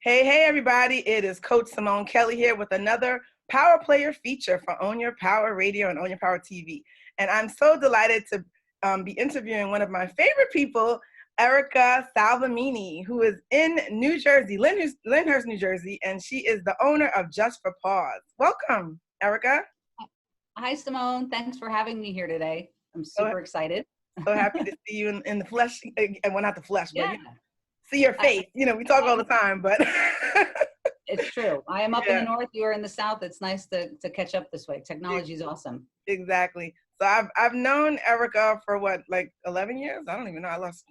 Hey, everybody. It is Coach Simone Kelly here with another Power Player feature for Own Your Power Radio and Own Your Power TV. And I'm so delighted to be interviewing one of my favorite people, Erica Salvemini, who is in New Jersey, Lyndhurst, New Jersey, and she is the owner of Just for Pause. Welcome, Erica. Hi, Simone. Thanks for having me here today. I'm super excited. So happy to see you in the flesh. Well, not the flesh, but Yeah. you know, see your face. We talk all the time, but It's true. I am up in the north, you are in the south. It's nice to catch up this way. Technology is awesome. Exactly. So I've known Erica for what, like 11 years? I don't even know. I lost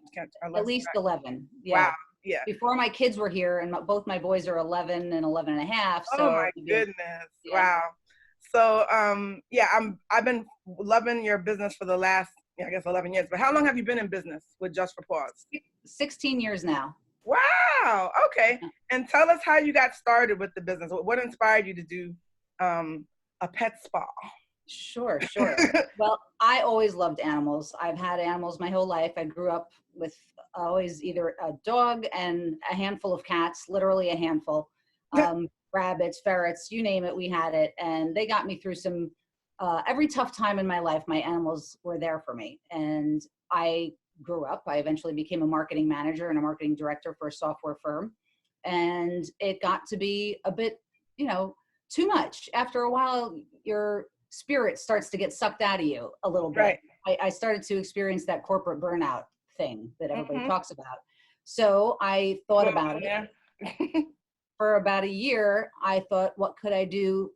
At least track. 11. Yeah. Wow. Yeah. Before my kids were here, and both my boys are 11 and 11 and a half. So oh my goodness. Yeah. Wow. So I've been loving your business for the last, I guess 11 years. But how long have you been in business with Just for Pause? 16 years now. Wow. Okay. And tell us how you got started with the business. What inspired you to do a pet spa? Sure. Well, I always loved animals. I've had animals my whole life. I grew up with always either a dog and a handful of cats, literally a handful. Rabbits, ferrets, you name it, we had it. And they got me through some, every tough time in my life, my animals were there for me. And I grew up. I eventually became a marketing manager and a marketing director for a software firm. And it got to be a bit, too much. After a while, your spirit starts to get sucked out of you a little bit. Right. I started to experience that corporate burnout thing that everybody talks about. So I thought about it. For about a year, I thought, what could I do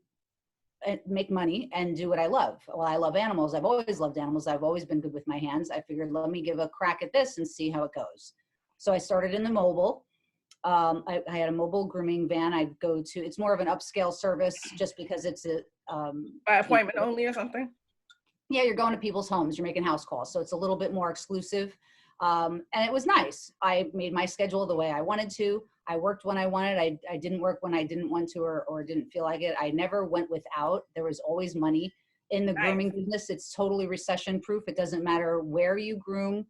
and make money and do what I love? Well, I love animals. I've always loved animals. I've always been good with my hands. I figured, let me give a crack at this and see how it goes. So I started in the mobile. I had a mobile grooming van. I'd go to, it's more of an upscale service just because it's a by appointment only or something? Yeah, you're going to people's homes. You're making house calls. So it's a little bit more exclusive. And it was nice. I made my schedule the way I wanted to. I worked when I wanted. I didn't work when I didn't want to or didn't feel like it. I never went without. There was always money in the grooming business. It's totally recession proof. It doesn't matter where you groom,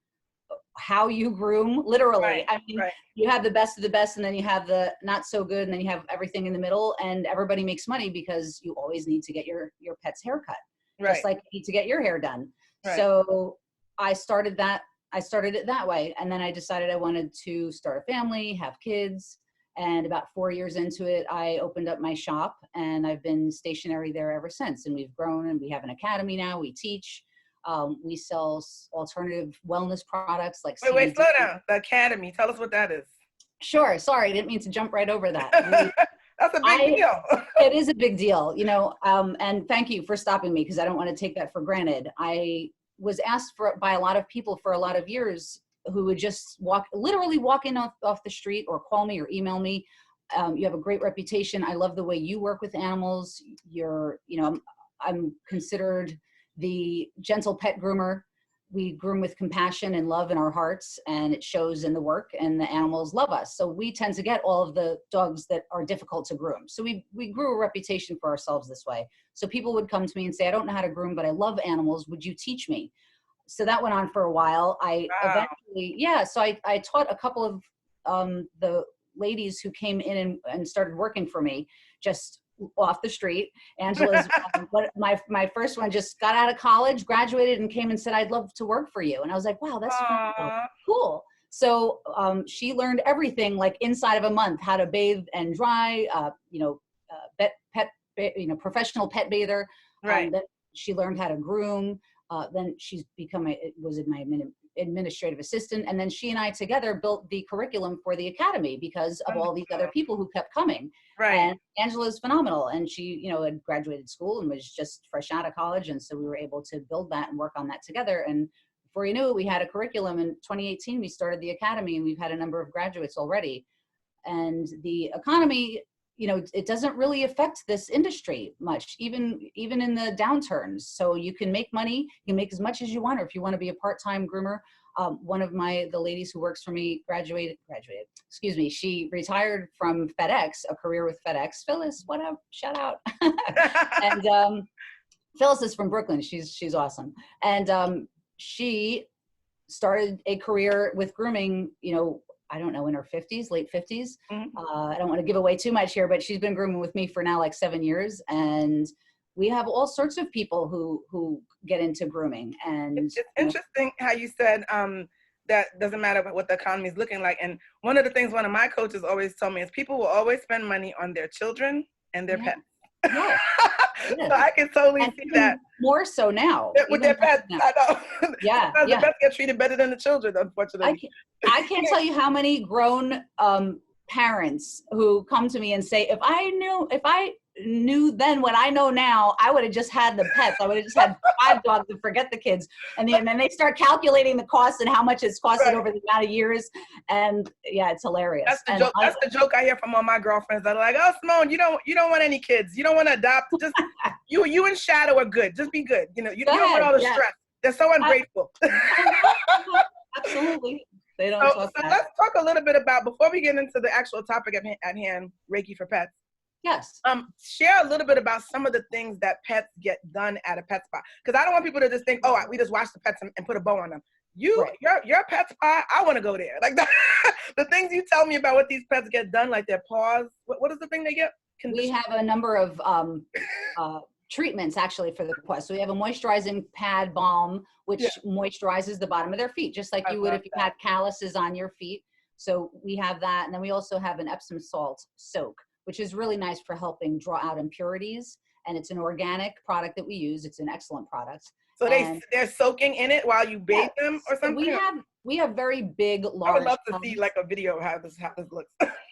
how you groom, literally. I mean, you have the best of the best, and then you have the not so good, and then you have everything in the middle, and everybody makes money because you always need to get your pet's haircut, just like you need to get your hair done. So I started it that way. And then I decided I wanted to start a family, have kids. And about 4 years into it, I opened up my shop, and I've been stationary there ever since. And we've grown, and we have an academy now. We teach. We sell alternative wellness products like Cbd. Wait, slow down. The academy. Tell us what that is. Sure. Sorry, I didn't mean to jump right over that. That's a big deal. It is a big deal, and thank you for stopping me because I don't want to take that for granted. I was asked by a lot of people for a lot of years who would just literally walk in off the street or call me or email me. You have a great reputation. I love the way you work with animals. I'm considered the gentle pet groomer. We groom with compassion and love in our hearts, and it shows in the work, and the animals love us. So we tend to get all of the dogs that are difficult to groom. So we grew a reputation for ourselves this way. So people would come to me and say, I don't know how to groom, but I love animals. Would you teach me? So that went on for a while. So I taught a couple of the ladies who came in and started working for me just off the street. Angela's my first one just got out of college, graduated, and came and said, I'd love to work for you. And I was like, wow, that's cool. So she learned everything, like inside of a month, how to bathe and dry, professional pet bather. Then she learned how to groom. Then she's become my administrative assistant. And then she and I together built the curriculum for the academy because of all these other people who kept coming. And Angela's phenomenal. And she, had graduated school and was just fresh out of college. And so we were able to build that and work on that together. And before you knew it, we had a curriculum. In 2018, we started the academy, and we've had a number of graduates already. And the economy, it doesn't really affect this industry much, even in the downturns. So you can make money, you can make as much as you want, or if you want to be a part-time groomer. One of the ladies who works for me she retired from FedEx, a career with FedEx. Phyllis, what up? Shout out. And Phyllis is from Brooklyn. She's awesome. And she started a career with grooming, I don't know, in her 50s, late 50s. Mhm. I don't want to give away too much here, but she's been grooming with me for now like 7 years. And we have all sorts of people who get into grooming. And It's interesting how you said that doesn't matter what the economy is looking like. And one of the things one of my coaches always told me is people will always spend money on their children and their pets. Yes. So I can totally And see that. More so now. With their pets, I know. Sometimes the pets get treated better than the children, unfortunately. I can't tell you how many grown parents who come to me and say, if I knew then what I know now, I would have just had the pets. I would have just had 5 dogs and forget the kids. And then they start calculating the cost and how much it's costed over the amount of years. And yeah, it's hilarious. That's the joke. That's the joke I hear from all my girlfriends that are like, "Oh, Simone, you don't want any kids. You don't want to adopt. Just you and Shadow are good. Just be good. You don't want all the stress. They're so ungrateful." Absolutely. They don't so let's talk a little bit about, before we get into the actual topic at hand, Reiki for pets. Yes. Share a little bit about some of the things that pets get done at a pet spa, because I don't want people to just think, oh, we just wash the pets and put a bow on them. Your pet spa, I want to go there. Like the things you tell me about what these pets get done, like their paws. What is the thing they get? We have a number of treatments actually for the paws. So we have a moisturizing pad balm, which moisturizes the bottom of their feet, just like you would if you had calluses on your feet. So we have that, and then we also have an Epsom salt soak, which is really nice for helping draw out impurities. And it's an organic product that we use. It's an excellent product. So they're soaking in it while you bathe them or something? So we have very big, large. I would love to see like a video of how this looks.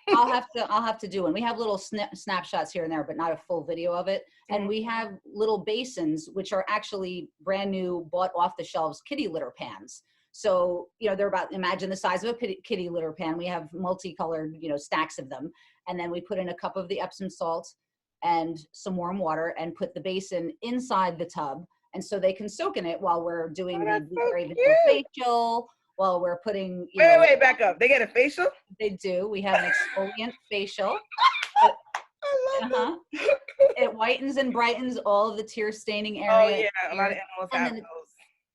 I'll have to do one. We have little snapshots here and there, but not a full video of it. And we have little basins, which are actually brand new, bought off the shelves kitty litter pans. So, they're about, imagine the size of a kitty litter pan. We have multicolored, stacks of them. And then we put in a cup of the Epsom salt and some warm water and put the basin inside the tub. And so they can soak in it while we're doing the very facial, while we're putting, Wait, back up. They get a facial? They do. We have an exfoliant facial. I love it. It whitens and brightens all of the tear staining area. Oh, yeah. A lot of animals have those.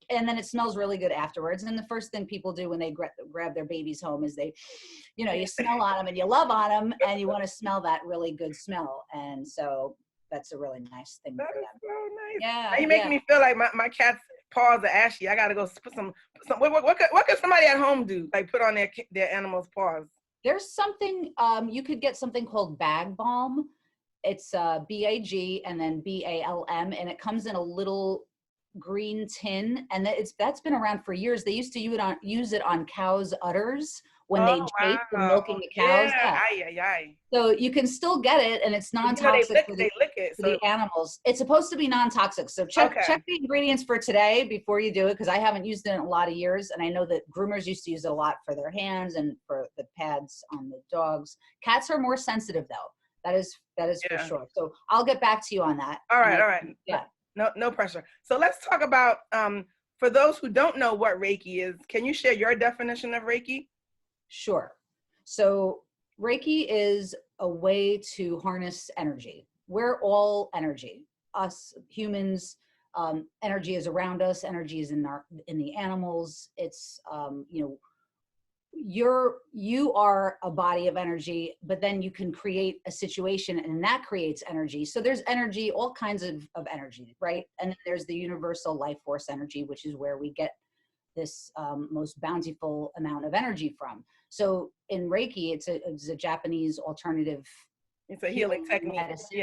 And then it smells really good afterwards. And the first thing people do when they grab their babies home is they, you smell on them and you love on them and you want to smell that really good smell. And so that's a really nice thing for them. So nice. Yeah. Now you're making me feel like my cat's paws are ashy. I got to go put some what could somebody at home do? Like put on their animal's paws? There's something, you could get something called bag balm. It's BAG and then BALM, and it comes in a little green tin, and that's been around for years. They used to use it on cows' udders when they chafe from milking the cows. So you can still get it, and it's non-toxic for the animals. It's supposed to be non-toxic. So check the ingredients for today before you do it, because I haven't used it in a lot of years, and I know that groomers used to use it a lot for their hands and for the pads on the dogs. Cats are more sensitive though. That is for sure. So I'll get back to you on that. All right. Yeah. No pressure. So let's talk about, for those who don't know what Reiki is, can you share your definition of Reiki? Sure. So Reiki is a way to harness energy. We're all energy. Us humans, energy is around us. Energy is in the animals. It's, you are a body of energy, but then you can create a situation and that creates energy. So there's energy, all kinds of energy, right? And then there's the universal life force energy, which is where we get this most bountiful amount of energy from. So in Reiki, it's a Japanese alternative. It's a healing technique. Medicine.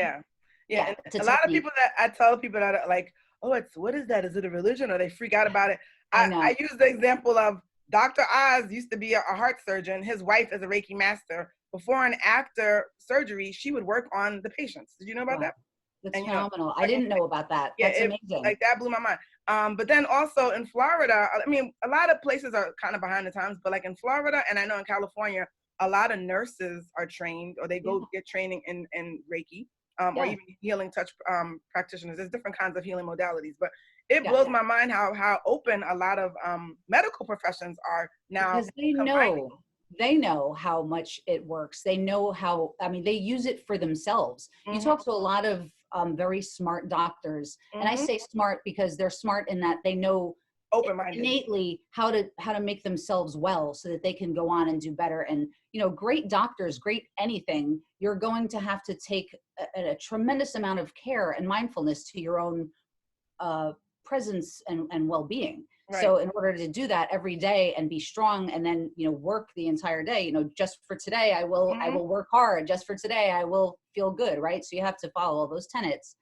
Yeah. A lot of people that I tell people that are like, oh, what is that? Is it a religion? Or they freak out about it. I use the example of Dr. Oz used to be a heart surgeon. His wife is a Reiki master. Before and after surgery, she would work on the patients. Did you know about that? That's phenomenal. I didn't know about that. That's amazing. Like that blew my mind. But then also in Florida, I mean, a lot of places are kind of behind the times, but like in Florida, and I know in California, a lot of nurses are trained or they go get training in Reiki. Or even healing touch practitioners. There's different kinds of healing modalities, but it blows my mind how open a lot of medical professions are now. Because they know how much it works. They know how, they use it for themselves. You talk to a lot of very smart doctors, and I say smart because they're smart in that they know open-minded. Innately how to make themselves well so that they can go on and do better. And, you know, great doctors, great anything, you're going to have to take a tremendous amount of care and mindfulness to your own presence and well-being. Right. So in order to do that every day and be strong, and then, you know, work the entire day, you know, just for today, I will work hard. Just for today, I will feel good. Right. So you have to follow all those tenets.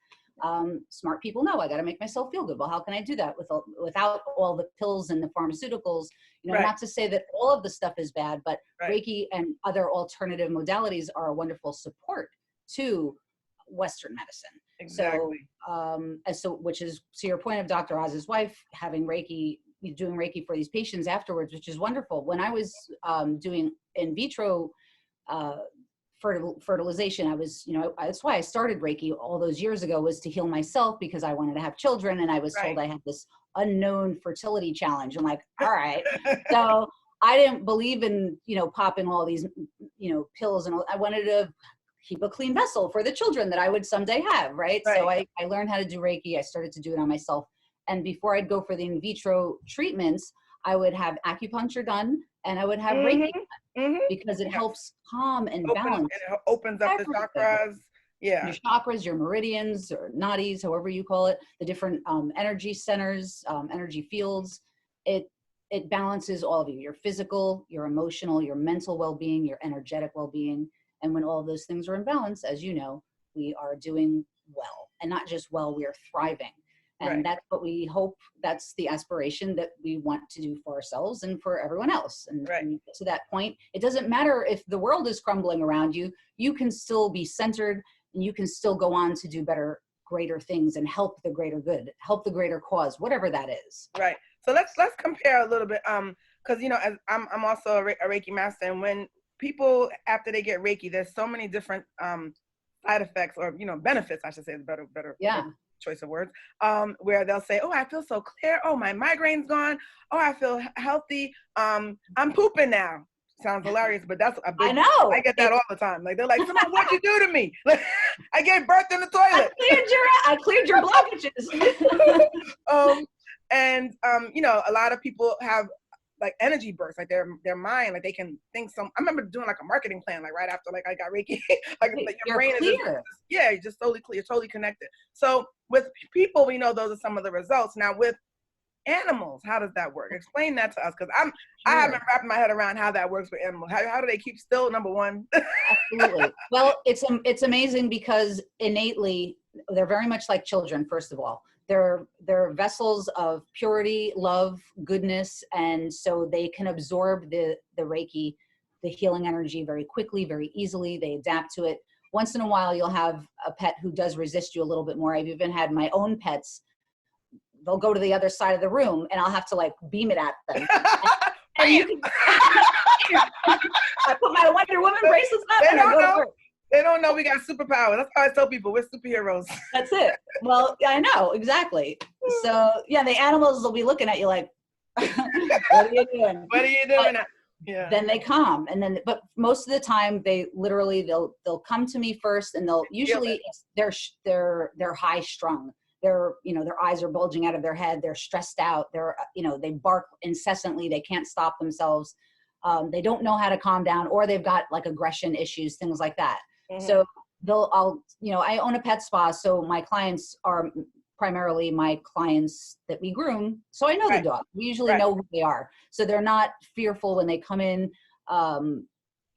Smart people know I got to make myself feel good. Well, how can I do that without all the pills and the pharmaceuticals? You know, not to say that all of the stuff is bad, but Reiki and other alternative modalities are a wonderful support to Western medicine. Exactly. So which is to your point of Dr. Oz's wife having Reiki, doing Reiki for these patients afterwards, which is wonderful. When I was doing in vitro fertilization, I was, you know, that's why I started Reiki all those years ago, was to heal myself because I wanted to have children, and I was told I had this unknown fertility challenge. I'm like, all right. So I didn't believe in, you know, popping all these, you know, pills, and I wanted to keep a clean vessel for the children that I would someday have, right? So I learned how to do Reiki. I started to do it on myself. And before I'd go for the in vitro treatments, I would have acupuncture done, and I would have Reiki done, because it helps calm and balance. It opens up the chakras. Yeah. Your chakras, your meridians or nadis, however you call it, the different energy centers, energy fields. It balances all of you, your physical, your emotional, your mental well-being, your energetic well-being. And when all of those things are in balance, as you know, we are doing well, and not just well, we are thriving. And that's what we hope, that's the aspiration that we want to do for ourselves and for everyone else. And when you get to that point, it doesn't matter if the world is crumbling around you, you can still be centered, and you can still go on to do better, greater things, and help the greater good, help the greater cause, whatever that is. Right. So let's compare a little bit, because, you know, as I'm also a Reiki master, and when people, after they get Reiki, there's so many different side effects, or, you know, benefits, I should say, is better choice of words, where they'll say, oh, I feel so clear. Oh, my migraine's gone. Oh, I feel healthy. I'm pooping now. Sounds hilarious, but that's a big, I know. I get that all the time. Like, they're like, Simone, what'd you do to me? I gave birth in the toilet. I cleared your blockages. You know, a lot of people have like energy bursts, like their mind, like they can think I remember doing like a marketing plan, like right after like I got Reiki, like your brain clear. Is just totally clear, totally connected. So with people, we know those are some of the results. Now with animals, how does that work? Explain that to us, because I haven't wrapped my head around how that works with animals. How do they keep still, number one? Absolutely. Well, it's amazing because innately they're very much like children. First of all, they're vessels of purity, love, goodness, and so they can absorb the Reiki, the healing energy, very quickly, very easily. They adapt to it. Once in a while, you'll have a pet who does resist you a little bit more. I've even had my own pets. They'll go to the other side of the room, and I'll have to like beam it at them. And you can, I put my Wonder Woman bracelets up. They don't know we got superpowers. That's how I tell people we're superheroes. That's it. Well, I know, exactly. So yeah, the animals will be looking at you like, what are you doing? What are you doing? Yeah. Then they calm, and then, but most of the time they literally, they'll come to me first, and they'll usually they're high strung. They're, you know, their eyes are bulging out of their head. They're stressed out. They're, you know, they bark incessantly. They can't stop themselves. They don't know how to calm down, or they've got like aggression issues, things like that. So I own a pet spa. So my clients are primarily my clients that we groom. So I know the dog. We usually know who they are. So they're not fearful when they come in.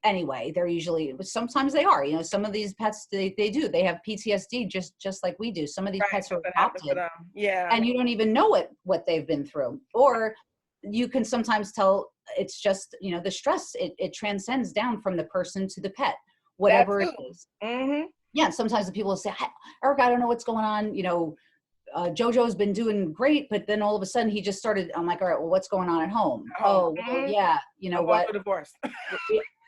Anyway, they're usually, sometimes they are, you know, some of these pets, they do, they have PTSD just like we do. Some of these pets are adopted, and you don't even know what they've been through, or you can sometimes tell it's just, you know, the stress, it transcends down from the person to the pet, whatever it is. Yeah. Sometimes the people will say, Erica, I don't know what's going on. You know, Jojo's been doing great, but then all of a sudden he just started, I'm like, all right, well, what's going on at home? Well, yeah. You know what?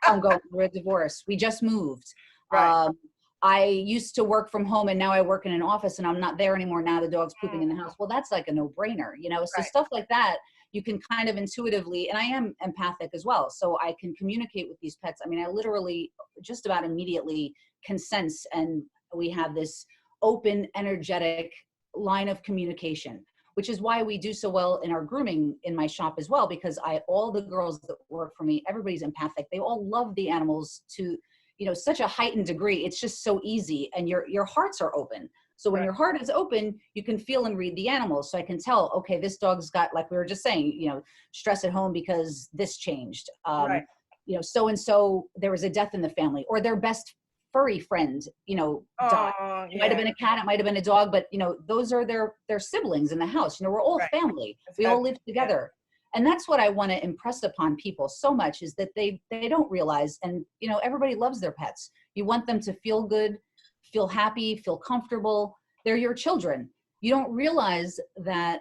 I'm going through a divorce. We just moved. I used to work from home, and now I work in an office, and I'm not there anymore. Now the dog's pooping in the house. Well, that's like a no-brainer, you know? So stuff like that, you can kind of intuitively, and I am empathic as well. So I can communicate with these pets. I mean, I literally just about immediately can sense, and we have this open, energetic line of communication. which is why we do so well in our grooming in my shop as well, because all the girls that work for me, everybody's empathic. They all love the animals to, such a heightened degree. It's just so easy, and your hearts are open. So when your heart is open, you can feel and read the animals. So I can tell, okay, this dog's got, like we were just saying, stress at home because this changed. So-and-so, there was a death in the family, or their best furry friend, died. It might have been a cat, it might have been a dog, but those are their siblings in the house. We're all family. We all live together. And that's what I want to impress upon people so much, is that they don't realize, and everybody loves their pets. You want them to feel good, feel happy, feel comfortable. They're your children. You don't realize that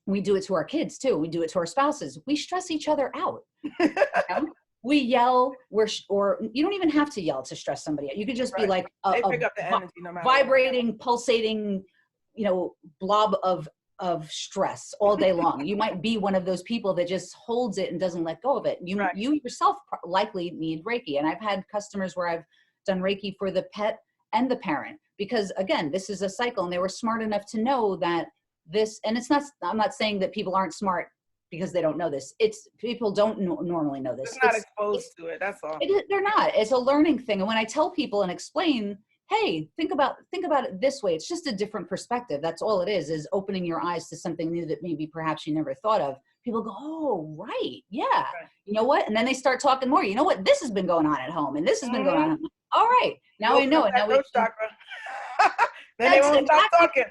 we do it to our kids too. We do it to our spouses. We stress each other out. We yell, or you don't even have to yell to stress somebody out. You could just be like they pick up the energy no matter vibrating, what. Pulsating, blob of stress all day long. You might be one of those people that just holds it and doesn't let go of it. You yourself likely need Reiki. And I've had customers where I've done Reiki for the pet and the parent, because again, this is a cycle, and they were smart enough to know that this, and I'm not saying that people aren't smart because they don't know this. It's people don't normally know this. They're not exposed to it. That's all. They're not. It's a learning thing. And when I tell people and explain, hey, think about it this way. It's just a different perspective. That's all it is opening your eyes to something new that maybe perhaps you never thought of. People go, oh, right. Yeah. Right. You know what? And then they start talking more. You know what? This has been going on at home, and this has been going on. All right. Now I know it. Now then they won't stop talking.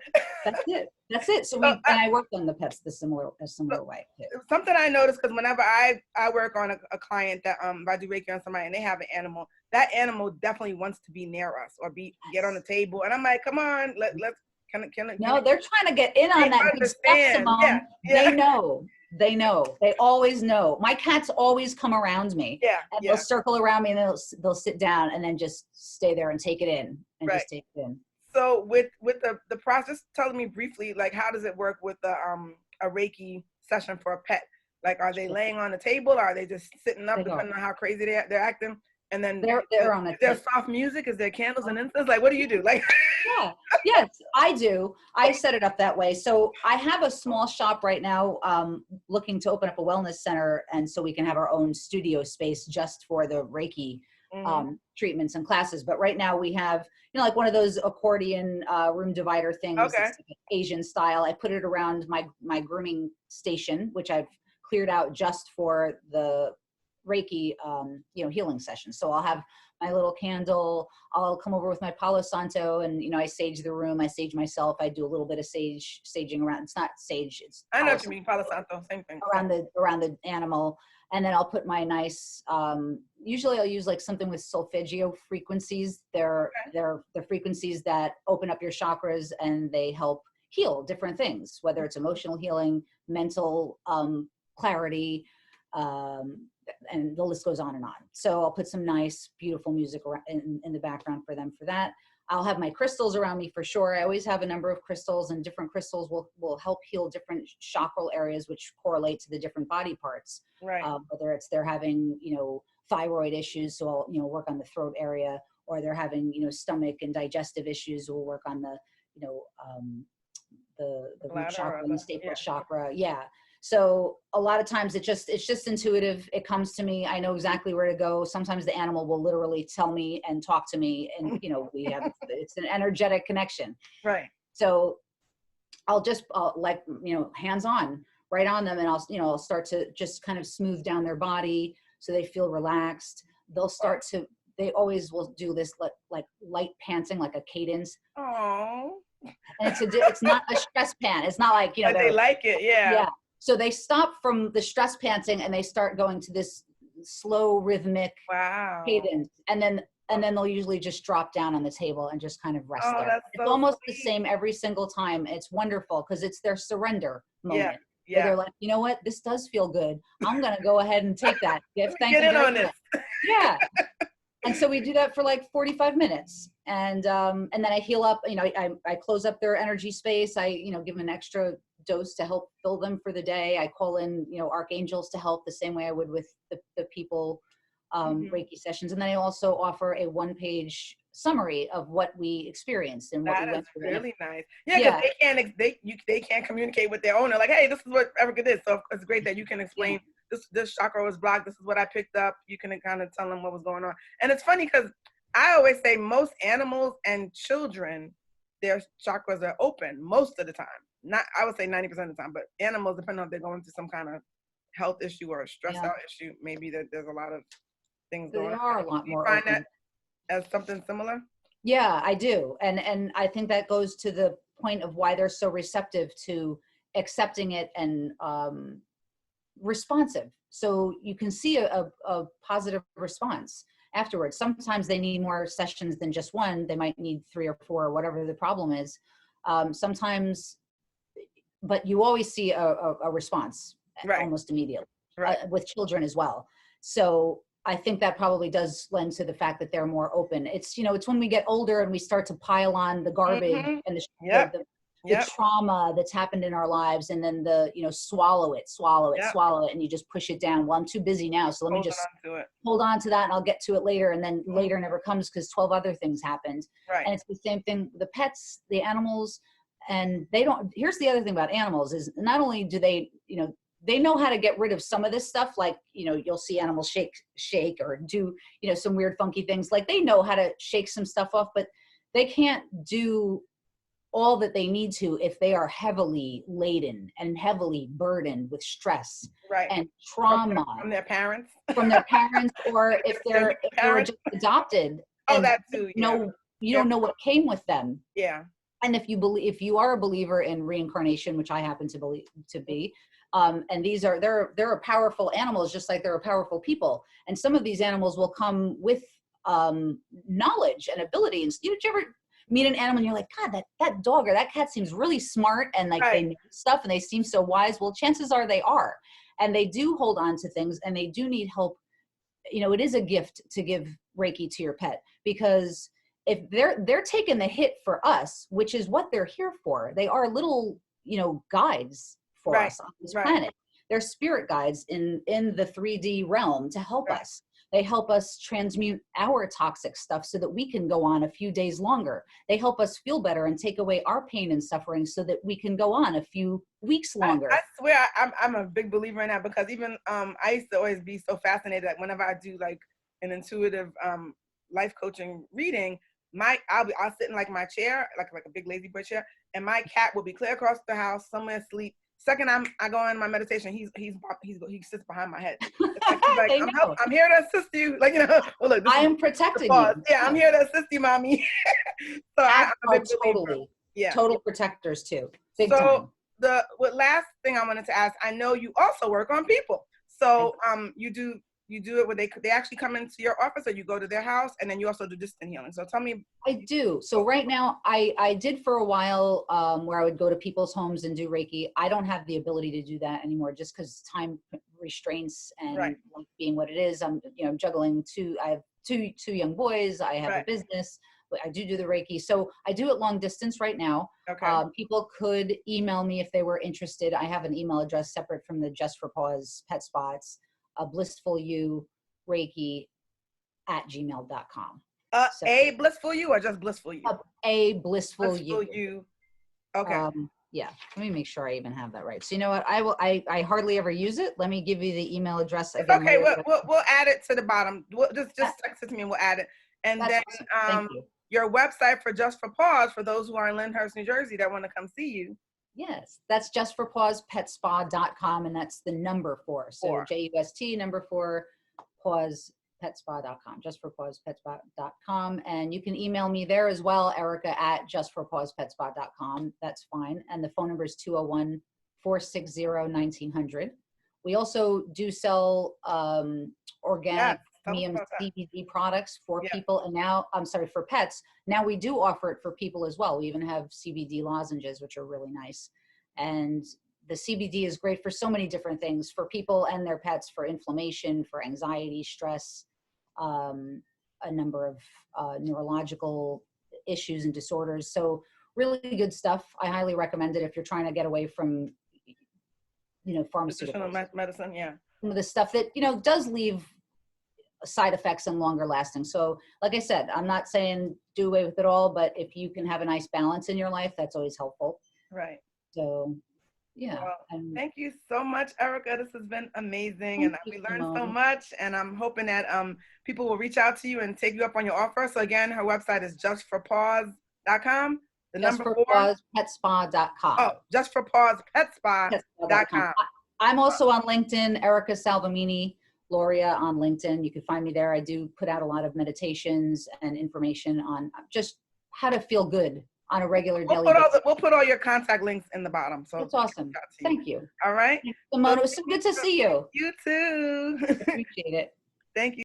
That's it. So and I work on the pets a similar way too. Something I noticed, because whenever I work on a client that if I do Reiki on somebody and they have an animal, that animal definitely wants to be near us or get on the table, and I'm like, come on, let's No, they're trying to get in on that good stuff, Simone. They know. They always know. My cats always come around me. And they'll circle around me, and they'll sit down and then just stay there and take it in just take it in. So with the process, tell me briefly, like, how does it work with a Reiki session for a pet? Like, are they laying on the table? Or are they just sitting up, depending on how crazy they're acting? And then they're on the there's soft music. Is there candles and incense? Like, what do you do? Like, yes, I do. I set it up that way. So I have a small shop right now, looking to open up a wellness center, and so we can have our own studio space just for the Reiki treatments and classes. But right now we have, like one of those accordion room divider things, like Asian style. I put it around my grooming station, which I've cleared out just for the Reiki, healing session. So I'll have my little candle. I'll come over with my Palo Santo, and I sage the room. I sage myself. I do a little bit of saging around. It's not sage. It's I know what you mean. Palo Santo, same thing. Around the animal, and then I'll put my nice. Usually I'll use like something with solfeggio frequencies. They're the frequencies that open up your chakras, and they help heal different things, whether it's emotional healing, mental clarity. And the list goes on and on. So I'll put some nice, beautiful music in the background for them for that. I'll have my crystals around me for sure. I always have a number of crystals, and different crystals will help heal different chakral areas, which correlate to the different body parts. Right. Whether it's they're having, thyroid issues, so I'll, work on the throat area, or they're having, stomach and digestive issues, we'll work on the, the root chakra and the staple chakra. Yeah. So a lot of times it's just intuitive. It comes to me. I know exactly where to go. Sometimes the animal will literally tell me and talk to me, and it's an energetic connection. Right. So I'll just hands on right on them, and I'll start to just kind of smooth down their body so they feel relaxed. They'll start to. They always will do this like light panting, like a cadence. Oh. And it's not a stress pant. It's not like But they like it. Yeah. Yeah. So they stop from the stress panting, and they start going to this slow rhythmic cadence. And then they'll usually just drop down on the table and just kind of rest there. It's almost the same every single time. It's wonderful because it's their surrender moment. Yeah. They're like, you know what? This does feel good. I'm going to go ahead and take that. Get in on this. Yeah. And so we do that for like 45 minutes. And then I heal up, I close up their energy space. I, give them an extra dose to help fill them for the day. I call in, archangels to help the same way I would with the people Reiki sessions. And then I also offer a 1-page summary of what we experienced and what we That is went through. really nice. Yeah, because they can't communicate with their owner. Like, hey, this is what Erica did. So it's great that you can explain this chakra was blocked. This is what I picked up. You can kind of tell them what was going on. And it's funny because I always say most animals and children, their chakras are open most of the time. Not, I would say 90% of the time, but animals, depending on if they're going through some kind of health issue or a stress out issue, maybe that there's a lot of things going on. They are a lot more Do you find open. that as something similar? Yeah, I do. And I think that goes to the point of why they're so receptive to accepting it and responsive. So you can see a positive response afterwards. Sometimes they need more sessions than just one. They might need 3 or 4 or whatever the problem is. Sometimes, but you always see a response almost immediately with children as well. So I think that probably does lend to the fact that they're more open. It's, you know, it's when we get older and we start to pile on the garbage and the trauma that's happened in our lives, and then the, you know, swallow it, and you just push it down. Well, I'm too busy now, so let me just hold on to that, and I'll get to it later. And then later never comes because 12 other things happened. And it's the same thing with the pets, the animals, and they don't. Here's the other thing about animals is not only do they, you know, they know how to get rid of some of this stuff. Like, you know, you'll see animals shake or do, you know, some weird funky things. Like, they know how to shake some stuff off, but they can't do all that they need to if they are heavily laden and heavily burdened with stress and trauma from their parents, or if they're just adopted. Oh, that too. You don't know what came with them. Yeah. And if you are a believer in reincarnation, which I happen to be, and they're powerful animals, just like they're powerful people. And some of these animals will come with knowledge and ability. And did you ever meet an animal and you're like, God, that dog or that cat seems really smart, and like they know stuff and they seem so wise? Well, chances are they are, and they do hold on to things, and they do need help. You know, it is a gift to give Reiki to your pet, because if they're taking the hit for us, which is what they're here for. They are little, you know, guides for us on this planet. They're spirit guides in the 3D realm to help us. They help us transmute our toxic stuff so that we can go on a few days longer. They help us feel better and take away our pain and suffering so that we can go on a few weeks longer. I swear I'm a big believer in that, because even I used to always be so fascinated that whenever I do like an intuitive life coaching reading, I'll sit in like my chair, like a big lazy boy chair, and my cat will be clear across the house somewhere asleep. Second I go in my meditation, he sits behind my head. He's like I'm here to assist you. Like, you know, well, look, I am protecting you. Yeah, I'm here to assist you, mommy. So I'm a big believer. Total protectors too. Big time. The last thing I wanted to ask, I know you also work on people. So you do it where they actually come into your office, or you go to their house, and then you also do distant healing. So tell me. I do. So right now, I did for a while where I would go to people's homes and do Reiki. I don't have the ability to do that anymore, just because time restraints and like being what it is. I'm juggling I have two young boys. I have a business. I do the Reiki. So I do it long distance right now. Okay. People could email me if they were interested. I have an email address separate from the Just for Pause Pet Spots. Blissful You Reiki @gmail.com. A blissful you or just blissful you? A blissful you. You. Okay. Yeah. Let me make sure I even have that right. So you know what? I hardly ever use it. Let me give you the email address again. Okay. We'll add it to the bottom. Just text it to me and we'll add it. And then awesome. your website for Just for Pause, for those who are in Lyndhurst, New Jersey that want to come see you. Yes, that's justforpausepetspa.com, and that's the number 4. So JUST number 4 pause petspa.com, justforpausepetspa.com, and you can email me there as well, Erica @justforpausepetspa.com. That's fine. And the phone number is 201-460-1900. We also do sell organic premium CBD products for people, and now for pets. Now we do offer it for people as well. We even have Cbd Lozenges, which are really nice. And the CBD is great for so many different things, for people and their pets, for inflammation, for anxiety, stress, a number of neurological issues and disorders. So really good stuff. I highly recommend it if you're trying to get away from, pharmaceuticals. Medicine, yeah. Some of the stuff that, does leave side effects and longer lasting. So like I said, I'm not saying do away with it all, but if you can have a nice balance in your life, that's always helpful. Right. So yeah. Well, thank you so much, Erica. This has been amazing, and we learned so much. And I'm hoping that people will reach out to you and take you up on your offer. So again, her website is justforpause.com. The number 4 petspa.com. Oh, justforpausepetspa.com. I'm also on LinkedIn, Erica Salvemini, Gloria on LinkedIn. You can find me there. I do put out a lot of meditations and information on just how to feel good on a regular daily basis. We'll put all your contact links in the bottom. So that's awesome. Thank you. All right. Simone, it was so good to see you. You too. Appreciate it. Thank you.